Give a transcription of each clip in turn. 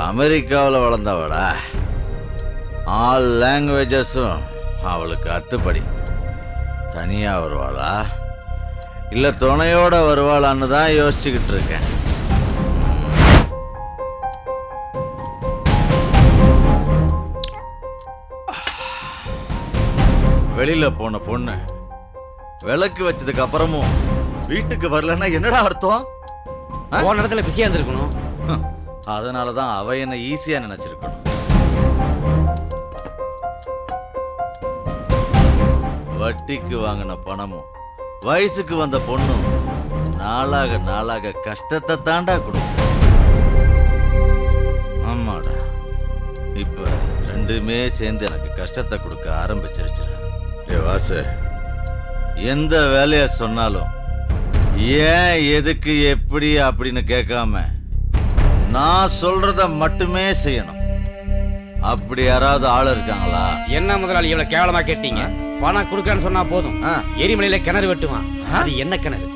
அமெரிக்காவில் வளர்ந்தவளா? ஆல் லாங்குவேஜஸும் அவளுக்கு அத்துப்படி. தனியா வருவாளா இல்ல துணையோட வருவாளான்னு தான் யோசிச்சுக்கிட்டு இருக்கேன். வெளியில போன பொண்ணு விளக்கு வச்சதுக்கு அப்புறமும் வீட்டுக்கு வரலன்னா என்னடா அர்த்தம்? போன இடத்துல பிஸியா இருந்திருக்கணும். அதனாலதான் அவ என்ன ஈஸியா நினைச்சிருக்கணும். வட்டிக்கு வாங்கின பணமும் வயசுக்கு வந்த பொண்ணும் நாளாக நாளாக கஷ்டத்தை தாண்டா கொடுக்கும். ஆமாடா, இப்ப ரெண்டுமே சேர்ந்து எனக்கு கஷ்டத்தை கொடுக்க ஆரம்பிச்சிருச்சு. வாசு, எந்த வேலைய சொன்னாலும் ஏன் எதுக்கு எப்படி அப்படின்னு கேட்காம நான் சொல்றத மட்டுமே செய்யணும். அப்படி யாராவது ஆள் இருக்காங்களா? என்ன முதலாளி இவ்வளவு கேவலமா கேட்டீங்க? பணம் கொடுக்கறன்னு சொன்னா போதும். எரிமலையில கிணறு வெட்டுவான். அது என்ன கிணறு?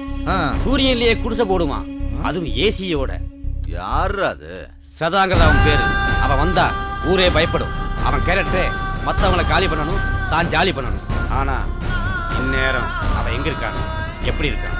சூரியன்லயே குடிசை போடுவான். அதுவும் ஏசியோட. யாரு அது? சதாங்கிறது அவன் பேரு. அவன் வந்தா ஊரே பயப்படும். அவன் கேரக்டரே மத்தவங்களை காலி பண்ணணும், தான் ஜாலி பண்ணணும். ஆனா இந்நேரம் அவன் எங்க இருக்கான், எப்படி இருக்கான்?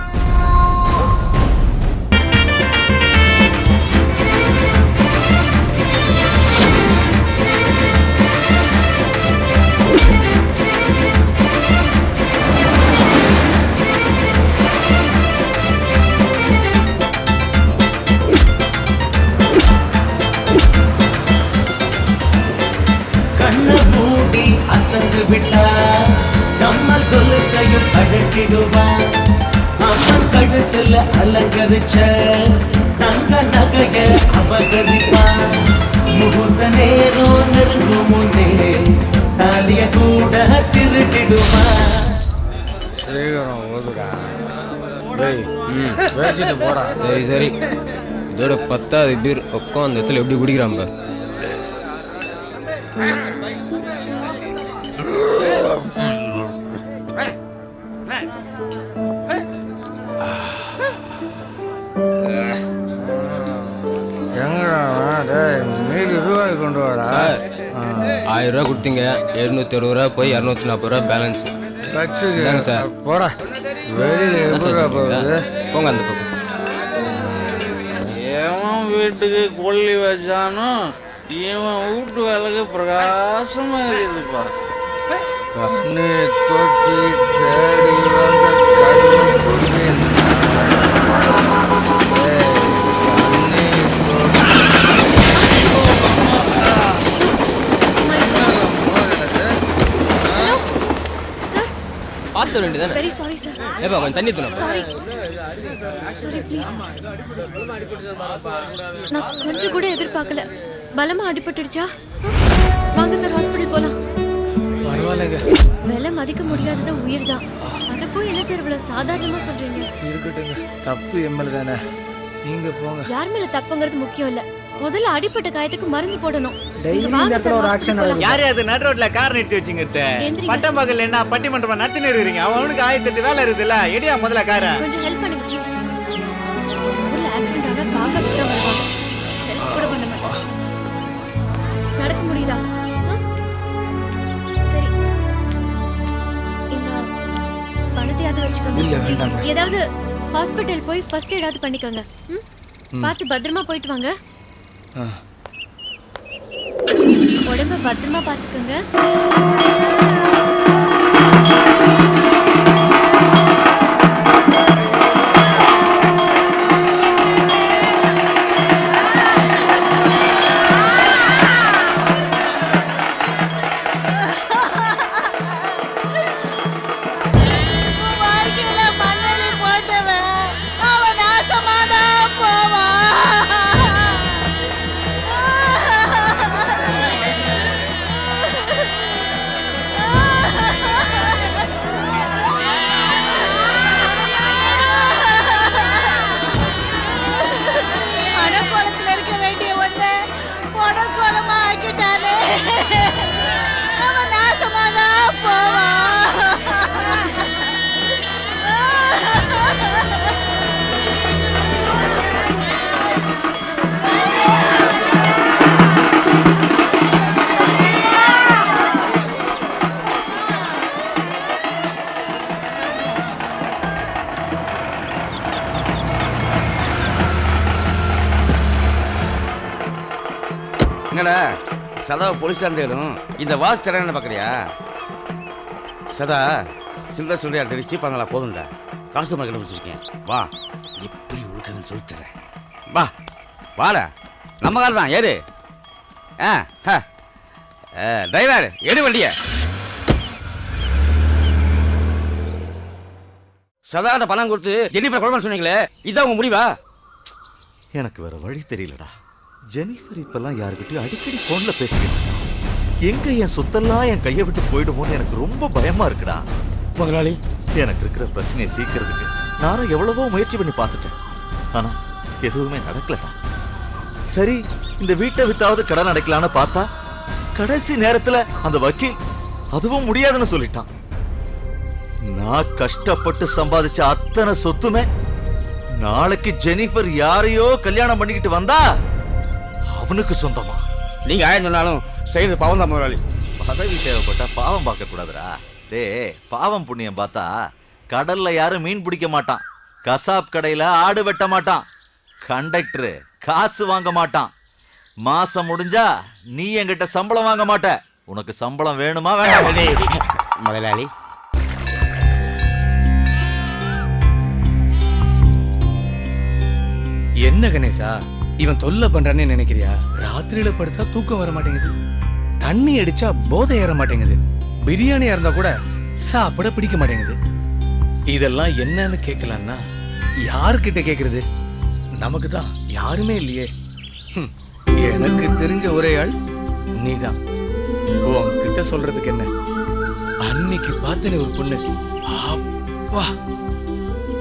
கண்ண மூடி அசந்து விட்டா கம்மல் கொலுசையும் அழகிடுவான். அவன் கழுத்துல அலங்கரிச்ச தங்க நகைய அபகரிப்பான். முகூர்த்த நேரம் நெருங்கும் முன்னே தாலிய கூட திருட்டிடுவான். சீக்கிரம் ஓதுடா. பேசிட்டு போடா. சரி சரி, இதோட 10வது பீர் உட்காந்து அந்த இடத்துல எப்படி குடிக்கிறான்? மீதி ரூபாய் கொண்டு வரா. 1000 ரூபா கொடுத்தீங்க, 760 ரூபா போய் 240 ரூபா பேலன்ஸ் வச்சுக்கங்க சார். போடா, வெளியில எப்படி போகுது? போங்க அந்த பக்கம். எவன் வீட்டுக்கு கொல்லி வச்சானோ இவன் வீட்டு வேலைக்கு பிரகாசமா இருக்குதுப்பா. தண்ணி தொட்டி தேடி வந்த கண்ணு குடி. பார்த்து வேண்டியதானே? Very sorry sir. ஏப்பா கொஞ்சம் தண்ணி தூணும். Sorry sorry please. நான் கொஞ்சம் கூட எதிர்பார்க்கல. பலமா அடிபட்டுடுச்சா? வாங்க சார், ஹாஸ்பிட்டல் போலாம். பரவாயில்லைங்க. விலை மதிக்க முடியாதது உயிர் தான். அதை போய் என்ன சார் இவ்வளவு சாதாரணமா சொல்றீங்க? இருக்கட்டுங்க, தப்பு எம்எல் தானே. நீங்க போங்க. யார் மேல தப்புங்கிறது முக்கியம் இல்ல. முதல்ல அடிப்பட்ட காயத்துக்கு மருந்து போடணும். யாரு அது நடு ரோட்ல கார் நிறுத்தி வச்சுங்க? பட்டமகள் என்ன பட்டிமன்றம் நடத்தினு இருக்கீங்க? அவனுக்கு 1008 வேலை இருக்குதுல்ல. எடியா முதல்ல கார கொஞ்சம் ஹெல்ப் பண்ணுங்க ப்ளீஸ். ஊர்ல ஆக்சிடென்ட் ஆனா பாக்கிறதுக்கு தான் வருவாங்க. ஹெல்ப் கூட பண்ண மாட்டாங்க. நடக்க முடியுதா? சரி, இந்த பணத்தையாவது வச்சுக்கோங்க. ஏதாவது ஹாஸ்பிட்டல் போய் ஃபர்ஸ்ட் எய்டாவது பண்ணிக்கோங்க. பார்த்து பத்திரமா போயிட்டு வாங்க. உடம்ப பத்திரமா பார்த்துக்கோங்க. என்னடா சதாவை போலீஸ் தேடும் இந்த வாஸ் தரேன்னு பார்க்குறியா? சதா சில்லற சொல்றியா தெரியும் சீப்பாங்களா? போதும்டா, காசு மார்க்கெட் வச்சுருக்கேன். வா, எப்படி உழுக்குதுன்னு சொல்லித்தரேன். வா வாடா, நம்ம கார் தான் ஏறு. டிரைவர் எடு வண்டிய. சதாட்ட பணம் கொடுத்து ஜெனிஃபர் குழம்பு சொன்னீங்களே, இதான் உங்க முடிவா? எனக்கு வேற வழி தெரியலடா. ஜெனிஃபர் இப்பெல்லாம் யாருக்கிட்டையும் அடிக்கடி போன்ல பேசிக்கிட்டு இருக்கா. எங்க என் சொத்தெல்லாம் என் கையை விட்டு போயிடுமோன்னு எனக்கு ரொம்ப பயமா இருக்குடா. முதலாளி, எனக்கு இருக்கிற பிரச்சனையை தீர்க்கிறதுக்கு நானும் எவ்வளவோ முயற்சி பண்ணி பார்த்துட்டேன். ஆனா எதுவுமே நடக்கலடா. சரி, இந்த வீட்டை வித்தாவது கடன் அடைக்கலான்னு பார்த்தா கடைசி நேரத்துல அந்த வக்கீல் அதுவும் முடியாதுன்னு சொல்லிட்டான். நான் கஷ்டப்பட்டு சம்பாதிச்ச அத்தனை சொத்துமே நாளைக்கு ஜெனிஃபர் யாரையோ கல்யாணம் பண்ணிக்கிட்டு வந்தா அவனுக்கு சொந்தமா. நீங்க ஆயிரம் சொன்னாலும் செய்யறது பாவம் தான் முதலாளி. பதவி தேவைப்பட்டா பாவம் பார்க்க கூடாதுடா. பாவம் புண்ணியம் பார்த்தா கடல்ல யாரும் மீன் பிடிக்க மாட்டான், கசாப் கடையில ஆடு வெட்ட மாட்டான், கண்டக்டர் காசு வாங்க மாட்டான், மாசம் முடிஞ்சா நீ என்கிட்ட சம்பளம் வாங்க மாட்ட. உனக்கு சம்பளம் வேணுமா வேண்டாம்? முதலாளி, என்ன கணேசா இவன் தொல்லை பண்றான்னு நினைக்கிறியா? ராத்திரியில படுத்தா தூக்கம் வர மாட்டேங்குது, தண்ணி அடிச்சா போதை ஏற மாட்டேங்குது, பிரியாணியா இருந்தா கூட சாப்பிட பிடிக்க மாட்டேங்குது. இதெல்லாம் என்னன்னு கேட்கலான்னா யாருக்கிட்ட கேக்குறது? நமக்கு தான் யாருமே இல்லையே. எனக்கு தெரிஞ்ச ஒரே ஆள் நீதான். உன்கிட்ட சொல்றதுக்கு என்ன? அன்னைக்கு பார்த்தனே ஒரு பொண்ணு, அப்பா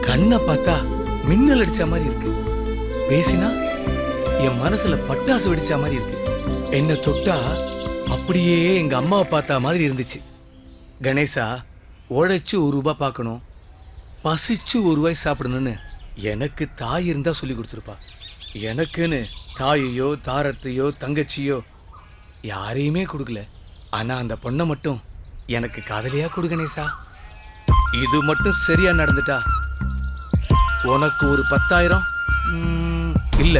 கண்ணை பார்த்தா மின்னல் அடிச்ச மாதிரி இருக்கு, பேசினா என் மனசுல பட்டாசு வெடிச்ச மாதிரி இருக்கு, என்ன தொட்டா அப்படியே எங்க அம்மாவை பார்த்தா மாதிரி இருந்துச்சு. கணேசா, உழைச்சு ₹1 பார்க்கணும், பசிச்சு ₹1 சாப்பிடணும்னு எனக்கு தாய் இருந்தா சொல்லி கொடுத்துருப்பா. எனக்குன்னு தாயையோ தாரத்தையோ தங்கச்சியோ யாரையுமே கொடுக்கல. ஆனா அந்த பொண்ணை மட்டும் எனக்கு காதலியா கொடு கணேசா. இது மட்டும் சரியா நடந்துட்டா உனக்கு ஒரு 10,000 இல்ல